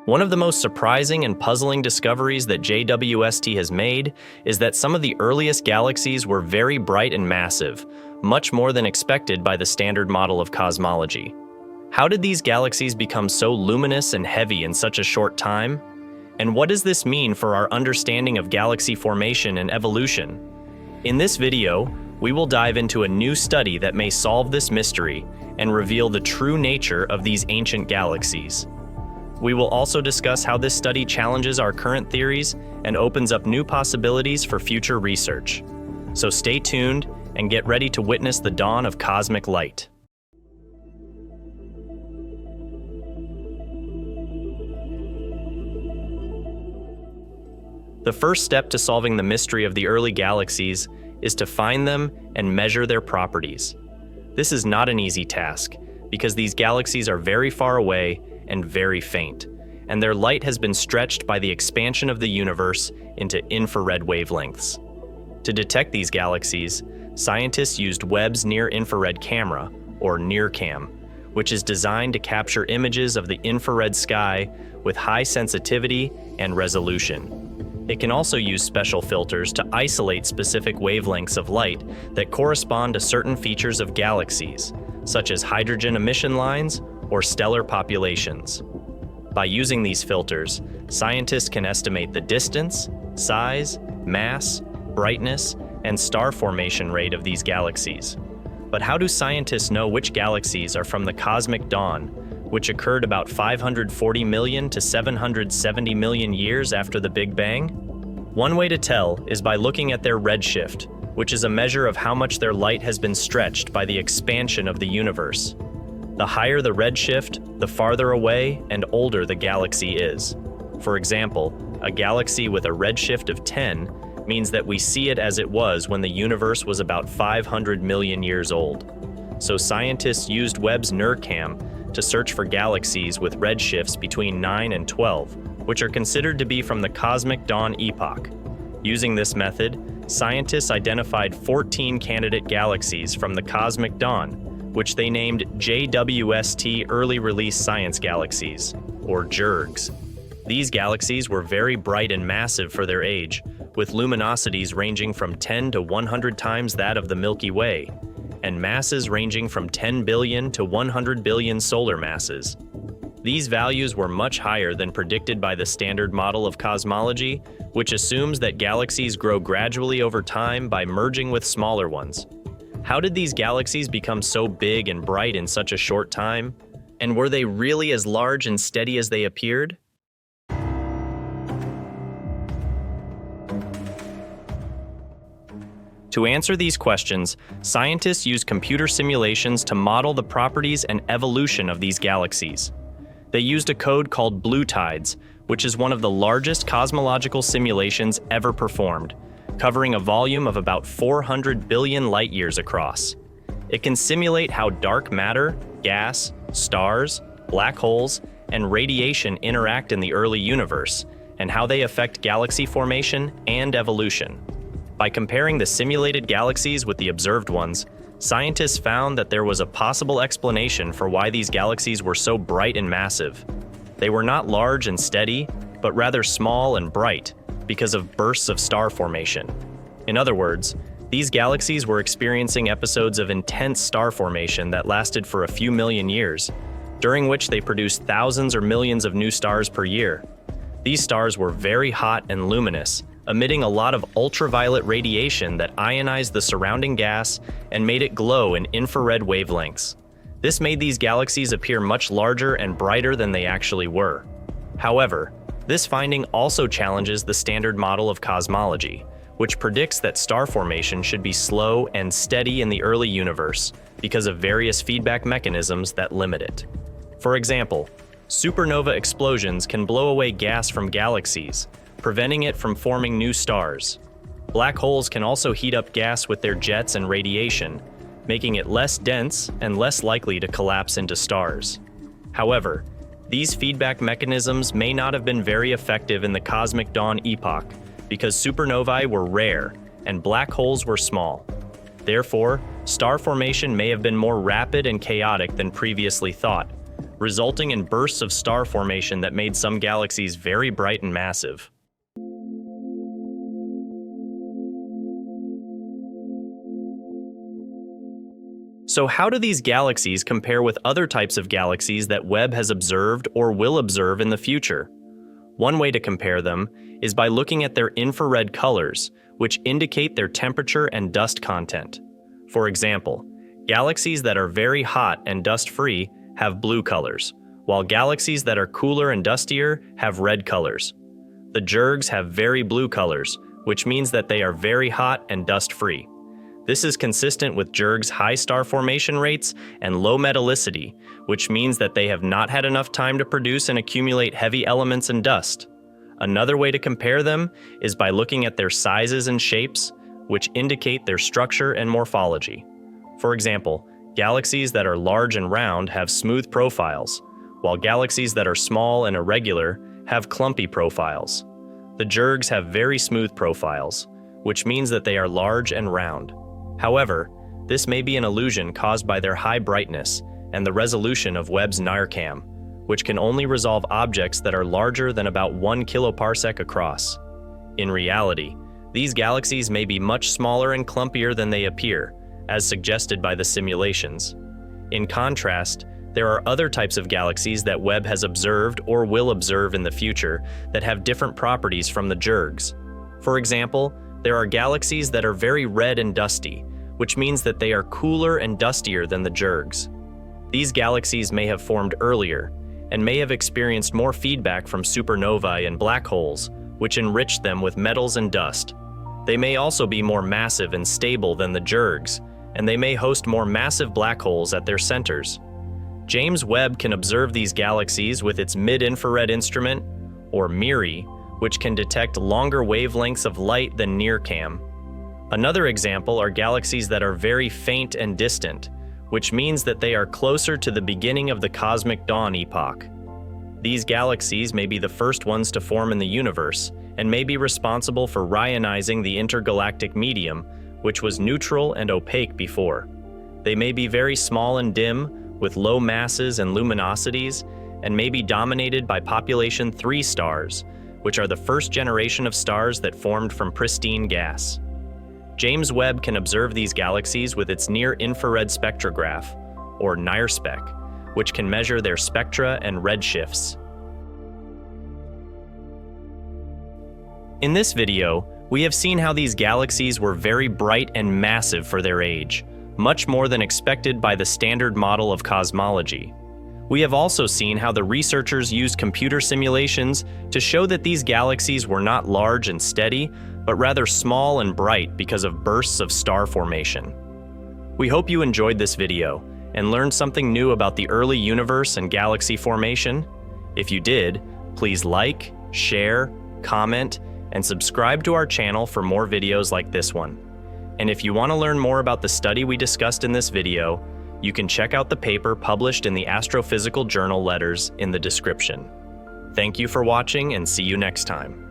One of the most surprising and puzzling discoveries that JWST has made is that some of the earliest galaxies were very bright and massive, much more than expected by the standard model of cosmology. How did these galaxies become so luminous and heavy in such a short time? And what does this mean for our understanding of galaxy formation and evolution? In this video, we will dive into a new study that may solve this mystery and reveal the true nature of these ancient galaxies. We will also discuss how this study challenges our current theories and opens up new possibilities for future research. So stay tuned and get ready to witness the dawn of cosmic light. The first step to solving the mystery of the early galaxies is to find them and measure their properties. This is not an easy task, because these galaxies are very far away and very faint, and their light has been stretched by the expansion of the universe into infrared wavelengths. To detect these galaxies, scientists used Webb's near-infrared camera, or nircam, which is designed to capture images of the infrared sky with high sensitivity and resolution. It can also use special filters to isolate specific wavelengths of light that correspond to certain features of galaxies, such as hydrogen emission lines or stellar populations. By using these filters, scientists can estimate the distance, size, mass, brightness, and star formation rate of these galaxies. But how do scientists know which galaxies are from the cosmic dawn, which occurred about 540 million to 770 million years after the Big Bang? One way to tell is by looking at their redshift, which is a measure of how much their light has been stretched by the expansion of the universe. The higher the redshift, the farther away and older the galaxy is. For example, a galaxy with a redshift of 10 means that we see it as it was when the universe was about 500 million years old. So scientists used Webb's nircam to search for galaxies with redshifts between 9 and 12, which are considered to be from the cosmic dawn epoch. Using this method, scientists identified 14 candidate galaxies from the cosmic dawn, which they named JWST Early Release Science Galaxies, or jergs. These galaxies were very bright and massive for their age, with luminosities ranging from 10 to 100 times that of the Milky Way, and masses ranging from 10 billion to 100 billion solar masses. These values were much higher than predicted by the standard model of cosmology, which assumes that galaxies grow gradually over time by merging with smaller ones. How did these galaxies become so big and bright in such a short time? And were they really as large and steady as they appeared? To answer these questions, scientists use computer simulations to model the properties and evolution of these galaxies. They used a code called bluetides, which is one of the largest cosmological simulations ever performed, covering a volume of about 400 billion light-years across. It can simulate how dark matter, gas, stars, black holes, and radiation interact in the early universe, and how they affect galaxy formation and evolution. By comparing the simulated galaxies with the observed ones, scientists found that there was a possible explanation for why these galaxies were so bright and massive. They were not large and steady, but rather small and bright, because of bursts of star formation. In other words, these galaxies were experiencing episodes of intense star formation that lasted for a few million years, during which they produced thousands or millions of new stars per year. These stars were very hot and luminous, emitting a lot of ultraviolet radiation that ionized the surrounding gas and made it glow in infrared wavelengths. This made these galaxies appear much larger and brighter than they actually were. However, this finding also challenges the standard model of cosmology, which predicts that star formation should be slow and steady in the early universe because of various feedback mechanisms that limit it. For example, supernova explosions can blow away gas from galaxies, preventing it from forming new stars. Black holes can also heat up gas with their jets and radiation, making it less dense and less likely to collapse into stars. However, these feedback mechanisms may not have been very effective in the cosmic dawn epoch because supernovae were rare and black holes were small. Therefore, star formation may have been more rapid and chaotic than previously thought, resulting in bursts of star formation that made some galaxies very bright and massive. So how do these galaxies compare with other types of galaxies that Webb has observed or will observe in the future? One way to compare them is by looking at their infrared colors, which indicate their temperature and dust content. For example, galaxies that are very hot and dust-free have blue colors, while galaxies that are cooler and dustier have red colors. The jergs have very blue colors, which means that they are very hot and dust-free. This is consistent with jergs' high star formation rates and low metallicity, which means that they have not had enough time to produce and accumulate heavy elements and dust. Another way to compare them is by looking at their sizes and shapes, which indicate their structure and morphology. For example, galaxies that are large and round have smooth profiles, while galaxies that are small and irregular have clumpy profiles. The jergs have very smooth profiles, which means that they are large and round. However, this may be an illusion caused by their high brightness and the resolution of Webb's nircam, which can only resolve objects that are larger than about 1 kiloparsec across. In reality, these galaxies may be much smaller and clumpier than they appear, as suggested by the simulations. In contrast, there are other types of galaxies that Webb has observed or will observe in the future that have different properties from the jergs. For example, there are galaxies that are very red and dusty, which means that they are cooler and dustier than the jergs. These galaxies may have formed earlier, and may have experienced more feedback from supernovae and black holes, which enriched them with metals and dust. They may also be more massive and stable than the jergs, and they may host more massive black holes at their centers. James Webb can observe these galaxies with its mid-infrared instrument, or MIRI, which can detect longer wavelengths of light than nircam. Another example are galaxies that are very faint and distant, which means that they are closer to the beginning of the cosmic dawn epoch. These galaxies may be the first ones to form in the universe, and may be responsible for ionizing the intergalactic medium, which was neutral and opaque before. They may be very small and dim, with low masses and luminosities, and may be dominated by population 3 stars, which are the first generation of stars that formed from pristine gas. James Webb can observe these galaxies with its near-infrared spectrograph, or nirspec, which can measure their spectra and redshifts. In this video, we have seen how these galaxies were very bright and massive for their age, much more than expected by the standard model of cosmology. We have also seen how the researchers used computer simulations to show that these galaxies were not large and steady, but rather small and bright because of bursts of star formation. We hope you enjoyed this video and learned something new about the early universe and galaxy formation. If you did, please like, share, comment, and subscribe to our channel for more videos like this one. And if you want to learn more about the study we discussed in this video, you can check out the paper published in the Astrophysical Journal Letters in the description. Thank you for watching, and see you next time.